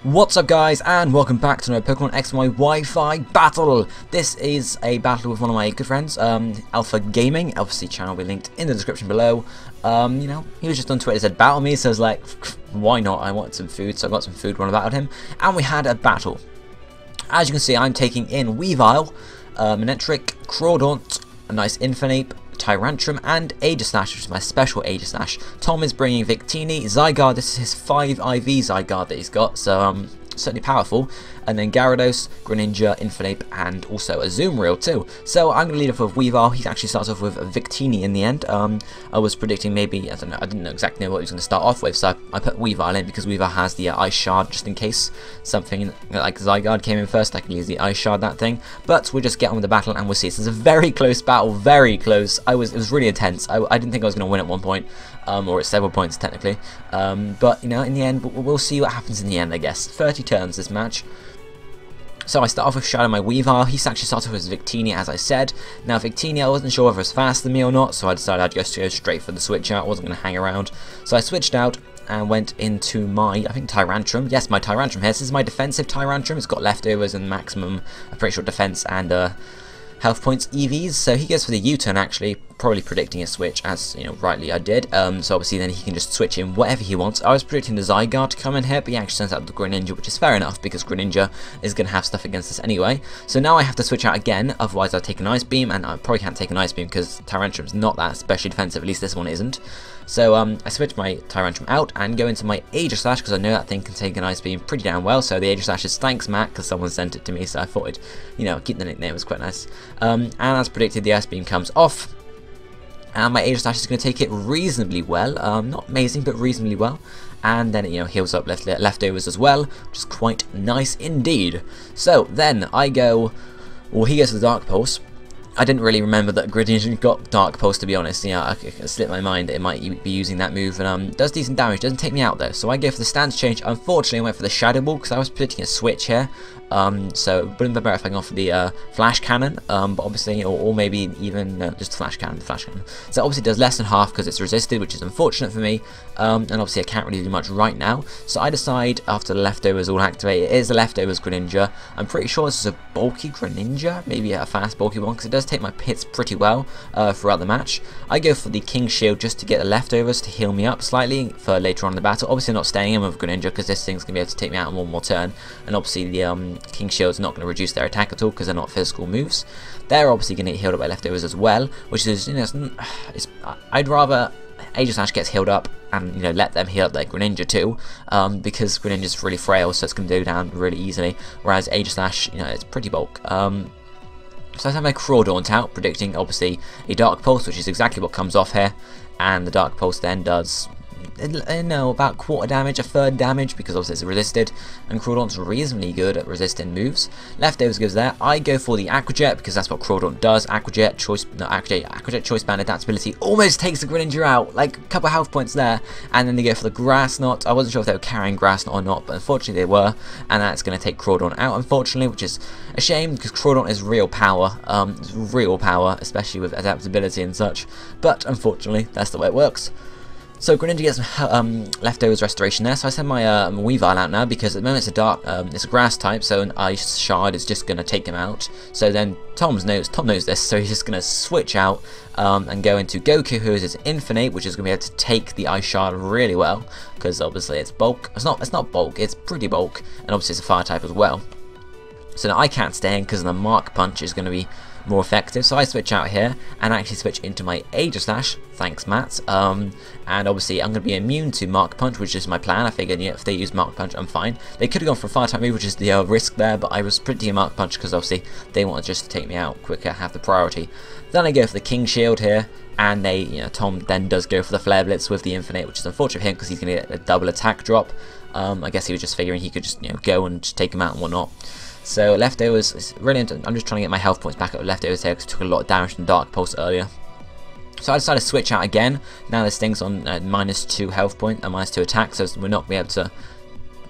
What's up guys, and welcome back to another Pokemon X and Y Wi-Fi battle. This is a battle with one of my good friends, Alpha Gaming. Obviously channel will be linked in the description below. You know, he was just on Twitter, said battle me, so I was like, why not? I wanted some food, so I got some food when I battled him, and we had a battle. As you can see, I'm taking in Weavile, Manectric, Crawdaunt, a nice Infernape, Tyrantrum, and Aegislash, which is my special Aegislash. Tom is bringing Victini, Zygarde, this is his 5 IV Zygarde that he's got, so certainly powerful, and then Gyarados, Greninja, Infernape, and also a Azumarill too. So I'm going to lead off with Weavile. He actually starts off with Victini in the end. I was predicting maybe, I don't know, I didn't know exactly what he was going to start off with, so I put Weavile in because Weavile has the Ice Shard just in case something like Zygarde came in first. I can use the Ice Shard, that thing. But we'll just get on with the battle and we'll see. This is a very close battle, very close. It was really intense. I didn't think I was going to win at one point. Or at several points technically, but you know, in the end we'll see what happens in the end, I guess. 30 turns this match. So I start off with Shadow my Weavile. He actually started with Victini, as I said. Now Victini, I wasn't sure whether it was faster than me or not, so I decided I'd just go straight for the switch out. I wasn't going to hang around, so I switched out and went into my, I think, Tyrantrum. Yes, my Tyrantrum here. This is my defensive Tyrantrum. It's got leftovers and maximum, I'm pretty sure, defense and health points EVs, so he goes for the U-turn actually, probably predicting a switch, as you know, rightly I did. So obviously then he can just switch in whatever he wants. I was predicting the Zygarde to come in here, but he actually sends out the Greninja, which is fair enough because Greninja is going to have stuff against us anyway. So now I have to switch out again, otherwise I'll take an Ice Beam, and I probably can't take an Ice Beam because Tyrantrum's not that especially defensive, at least this one isn't. So I switch my Tyrantrum out and go into my Aegislash because I know that thing can take an Ice Beam pretty damn well. So the Aegislash is thanks Matt, because someone sent it to me, so I thought I'd, you know, keep the nickname, it was quite nice. And as predicted, the Ice Beam comes off, and my Aegislash is going to take it reasonably well, not amazing, but reasonably well. And then it, you know, heals up leftovers as well, which is quite nice indeed. So then I go, well, he goes to the Dark Pulse. I didn't really remember that Greninja got Dark Pulse, to be honest. You know, it slipped my mind it might be using that move, and does decent damage, doesn't take me out though. So I go for the stance change. Unfortunately, I went for the Shadow Ball because I was predicting a switch here. So it wouldn't be better if I go for the Flash Cannon, but obviously, or maybe even just Flash Cannon, So obviously it does less than half because it's resisted, which is unfortunate for me, and obviously I can't really do much right now. So I decide, after the leftovers all activate, it is the leftovers Greninja. I'm pretty sure this is a bulky Greninja, maybe a fast bulky one, because it does take my hits pretty well throughout the match. I go for the King Shield just to get the leftovers to heal me up slightly for later on in the battle. Obviously not staying in with Greninja because this thing's going to be able to take me out in one more turn, and obviously the King Shield's not going to reduce their attack at all because they're not physical moves. They're obviously going to get healed up by leftovers as well, which is, you know, I'd rather Aegislash gets healed up and, you know, let them heal up their Greninja too, because Greninja's really frail, so it's going to go down really easily, whereas Aegislash, you know, it's pretty bulk. So I have my Crawdaunt out, predicting obviously a Dark Pulse, which is exactly what comes off here, and the Dark Pulse then does, no, about quarter damage, a third damage, because obviously it's resisted, and Crawdaunt's reasonably good at resisting moves. Leftovers goes there. I go for the Aqua Jet because that's what Crawdaunt does. Aqua Jet Choice Band adaptability almost takes the Greninja out, like a couple of health points there, and then they go for the Grass Knot. I wasn't sure if they were carrying Grass Knot or not, but unfortunately they were, and that's going to take Crawdaunt out, unfortunately, which is a shame because Crawdaunt is real power, especially with adaptability and such, but unfortunately that's the way it works. So Greninja gets some leftovers restoration there, so I send my Weavile out now because at the moment it's a grass type, so an Ice Shard is just going to take him out. So then Tom knows this, so he's just going to switch out and go into Goku, who is his Infernape, which is going to be able to take the Ice Shard really well because obviously it's bulk. It's not bulk, it's pretty bulk, and obviously it's a fire type as well. So now I can't stay in because the Mark Punch is going to be more effective, so I switch out here and actually switch into my Aegislash, thanks Matt, and obviously I'm going to be immune to Mark Punch, which is my plan. I figured, yeah, if they use Mark Punch I'm fine. They could have gone for a fire type move, which is the risk there, but I was predicting Mark Punch because obviously they wanted just to take me out quicker, have the priority. Then I go for the King Shield here, and they, you know, Tom then does go for the Flare Blitz with the Infinite, which is unfortunate for him because he's going to get a double attack drop. I guess he was just figuring he could just, you know, go and just take him out and whatnot. So leftovers is really, I'm just trying to get my health points back up with leftovers here because I took a lot of damage from Dark Pulse earlier. So I decided to switch out again. Now this thing's on -2 health point and -2 attack, so we're not going to be able to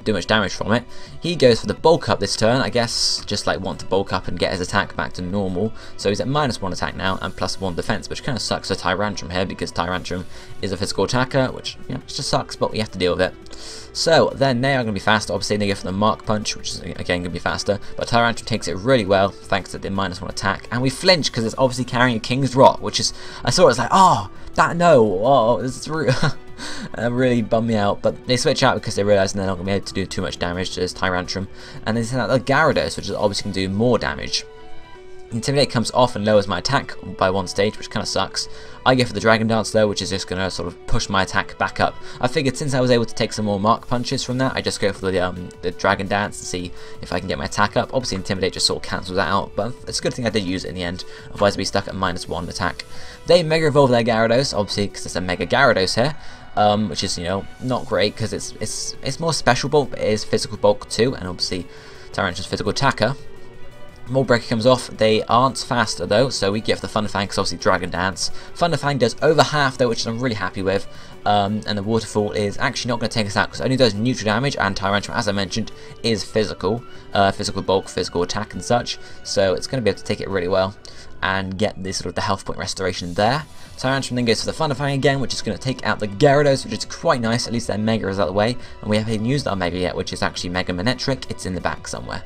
do much damage from it. He goes for the bulk up this turn, I guess, just like want to bulk up and get his attack back to normal. So he's at -1 attack now and +1 defense, which kind of sucks for Tyrantrum here because Tyrantrum is a physical attacker, which, you know, it just sucks, but we have to deal with it. So then they are going to be faster. Obviously they go for the Mark Punch, which is again going to be faster, but Tyrantrum takes it really well thanks to the -1 attack, and we flinch because it's obviously carrying a King's Rot, which is, I saw it, was like, oh, that no, oh, this is really bummed me out. But they switch out because they realise they're not going to be able to do too much damage to this Tyrantrum, and they send out the Gyarados, which is obviously going to do more damage. Intimidate comes off and lowers my attack by 1 stage, which kind of sucks. I go for the Dragon Dance though, which is just going to sort of push my attack back up. I figured since I was able to take some more Mark Punches from that, I just go for the Dragon Dance and see if I can get my attack up. Obviously Intimidate just sort of cancels that out, but it's a good thing I did use it in the end, otherwise I'd be stuck at -1 attack. They Mega Evolve their Gyarados, obviously because it's a Mega Gyarados here, which is, you know, not great because it's more special bulk, but it is physical bulk too, and obviously Tyrantrum's physical attacker. Mold Breaker comes off. They aren't faster though, so we get the Thunderfang because obviously Dragon Dance. Thunderfang does over half though, which I'm really happy with. And the Waterfall is actually not going to take us out because it only does neutral damage, and Tyrantrum, as I mentioned, is physical. Physical bulk, physical attack and such. So it's going to be able to take it really well and get this sort of the health point restoration there. Tyrantrum then goes for the Thunderfang again, which is going to take out the Gyarados, which is quite nice. At least their Mega is out of the way, and we haven't even used our Mega yet, which is actually Mega Manectric. It's in the back somewhere.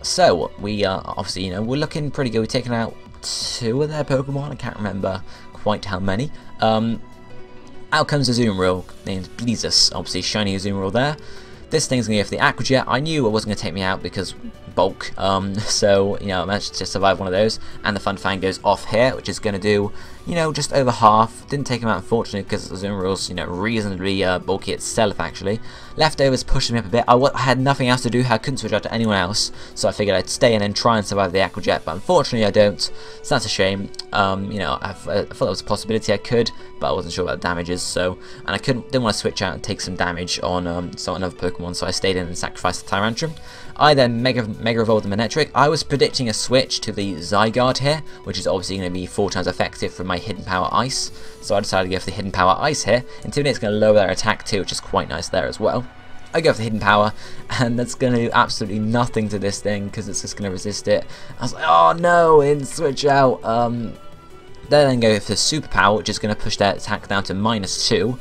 So, we are obviously, you know, we're looking pretty good. We've taken out 2 of their Pokemon. I can't remember quite how many. Out comes Azumarill, named Bleezus. Obviously, shiny Azumarill there. This thing's going to go for the Aqua Jet. I knew it wasn't going to take me out because bulk. So, you know, I managed to survive one of those. And the Thunderfang goes off here, which is going to do, you know, just over half. Didn't take him out, unfortunately, because Azumarill's, you know, reasonably bulky itself, actually. Leftovers pushed me up a bit. I had nothing else to do. I couldn't switch out to anyone else. So I figured I'd stay in and try and survive the Aqua Jet. But unfortunately, I don't. So that's a shame. You know, I thought there was a possibility I could, but I wasn't sure about the damages. So, and I didn't want to switch out and take some damage on another Pokemon. So I stayed in and sacrificed the Tyrantrum. I then Mega Evolved the Manectric. I was predicting a switch to the Zygarde here, which is obviously going to be 4 times effective from my Hidden Power Ice. So I decided to go for the Hidden Power Ice here. Intimidate's going to lower their attack too, which is quite nice there as well. I go for the Hidden Power, and that's going to do absolutely nothing to this thing because it's just going to resist it. I was like, oh no, it didn't switch out. They then go for the Super Power, which is going to push their attack down to -2.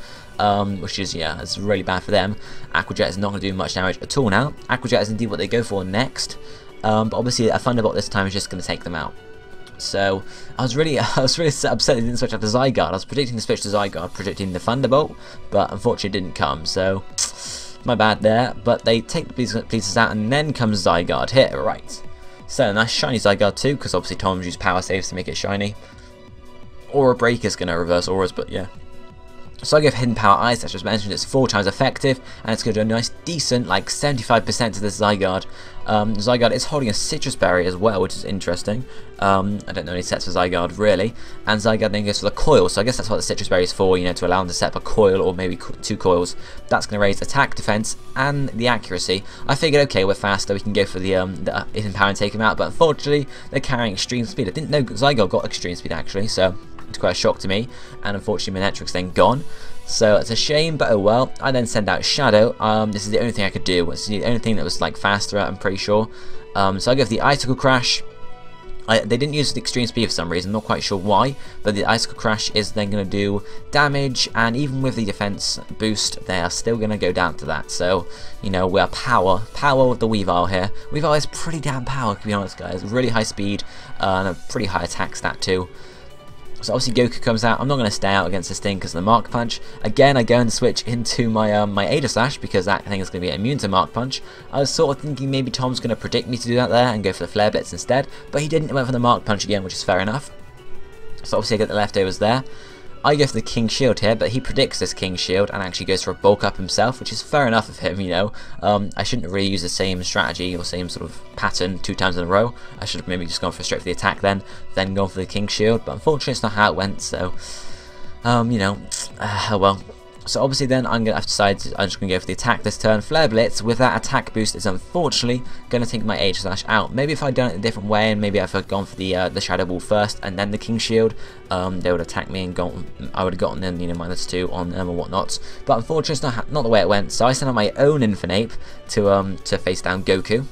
Which is, yeah, it's really bad for them. Aqua Jet is not going to do much damage at all now. Aqua Jet is indeed what they go for next, but obviously a Thunderbolt this time is just going to take them out. So I was really upset they didn't switch out to Zygarde. I was predicting the switch to Zygarde, predicting the Thunderbolt, but unfortunately it didn't come. So my bad there. But they take the Bleezus out, and then comes Zygarde here, right? So nice shiny Zygarde too, because obviously Tom's used power saves to make it shiny. Aura Break is going to reverse auras, but yeah. So I give Hidden Power Ice, as just mentioned, it's 4 times effective, and it's going to do a nice, decent, like 75% to this Zygarde. Zygarde is holding a Citrus Berry as well, which is interesting. I don't know any sets for Zygarde, really. And Zygarde then goes for the Coil, so I guess that's what the Citrus Berry is for, you know, to allow them to set up a Coil, or maybe 2 Coils. That's going to raise attack, defense, and the accuracy. I figured, okay, we're faster, we can go for the Hidden Power and take him out, but unfortunately, they're carrying Extreme Speed. I didn't know Zygarde got Extreme Speed, actually, so it's quite a shock to me, and unfortunately Manectric's then gone, so it's a shame, but oh well. I then send out Shadow. This is the only thing I could do. This is the only thing that was like faster, I'm pretty sure. So I go for the Icicle Crash. They didn't use the Extreme Speed for some reason, not quite sure why, but the Icicle Crash is then going to do damage, and even with the defense boost, they are still going to go down to that. So, you know, we're power with the Weavile here. Weavile is pretty damn power, to be honest, guys. Really high speed, and a pretty high attack stat too. So obviously Goku comes out. I'm not going to stay out against this thing because of the Mark Punch. Again, I go and switch into my my Aegislash because that thing is going to be immune to Mark Punch. I was sort of thinking maybe Tom's going to predict me to do that there and go for the Flare Blitz instead, but he didn't. He went for the Mark Punch again, which is fair enough. So obviously I get the leftovers there. I go for the King Shield here, but he predicts this King Shield and actually goes for a bulk up himself, which is fair enough of him, you know. I shouldn't really use the same strategy or same sort of pattern 2 times in a row. I should have maybe just gone for straight for the attack then gone for the King Shield, but unfortunately it's not how it went, so, you know, oh well. So obviously then I've decided I'm just going to go for the attack this turn. Flare Blitz with that attack boost is unfortunately going to take my H-Slash out. Maybe if I'd done it a different way, and maybe if I'd gone for the Shadow Ball first and then the King Shield, they would attack me and I would have gotten them, you know, -2 on them or whatnot. But unfortunately it's not the way it went, so I sent out my own Infernape to face down Goku.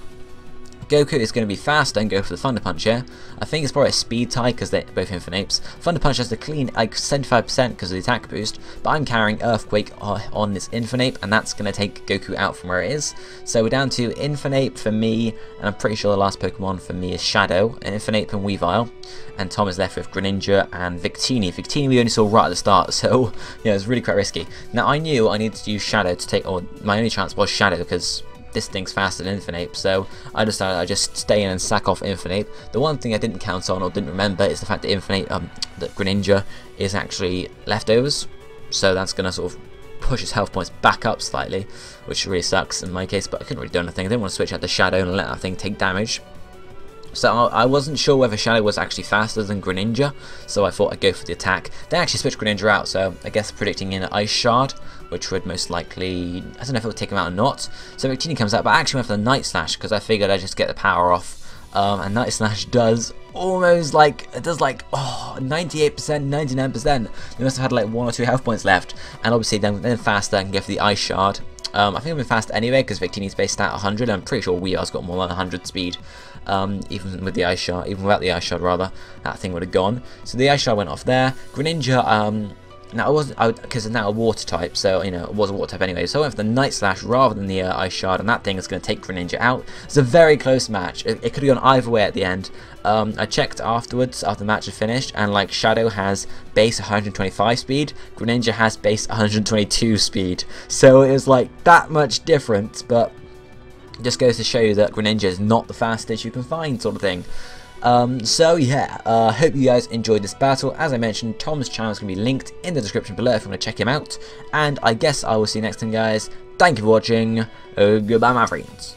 Goku is going to be faster and go for the Thunder Punch here. I think it's probably a speed tie because they're both Infernape's. Thunder Punch has the clean like 75% because of the attack boost, but I'm carrying Earthquake on this Infernape, and that's going to take Goku out from where it is. So we're down to Infernape for me, and I'm pretty sure the last Pokemon for me is Shadow, and Infernape and Weavile, and Tom is left with Greninja and Victini. Victini we only saw right at the start, so yeah, it's really quite risky. Now I knew I needed to use Shadow to take, or my only chance was Shadow because this thing's faster than Infernape, so I decided I'd just stay in and sack off Infernape. The one thing I didn't count on or didn't remember is the fact that that Greninja is actually leftovers, so that's going to sort of push his health points back up slightly, which really sucks in my case, but I couldn't really do anything. I didn't want to switch out to Shadow and let that thing take damage. So I wasn't sure whether Shadow was actually faster than Greninja, so I thought I'd go for the attack. They actually switched Greninja out, so I guess predicting in an Ice Shard, which would most likely, I don't know if it would take him out or not. So Victini comes out, but I actually went for the Night Slash because I figured I'd just get the power off. And Night Slash does almost like, it does like, 98%, 99%. They must have had like 1 or 2 health points left, and obviously then faster and go for the Ice Shard. I think I've been faster anyway because Victini's based at 100. I'm pretty sure Weavile's got more than 100 speed. Even with the Ice Shard, even without the Ice Shard rather, that thing would have gone. So the Ice Shard went off there. Greninja, now it wasn't, because it's now a water type, so you know it was a water type anyway. So I went for the Night Slash rather than the Ice Shard, and that thing is going to take Greninja out. It's a very close match. It could have gone either way at the end. I checked afterwards after the match had finished, and like Shadow has base 125 speed, Greninja has base 122 speed. So it was like that much different, but it just goes to show you that Greninja is not the fastest you can find, sort of thing. So yeah, hope you guys enjoyed this battle. As I mentioned, Tom's channel is going to be linked in the description below if you want to check him out. And I guess I will see you next time, guys. Thank you for watching. Goodbye, my friends.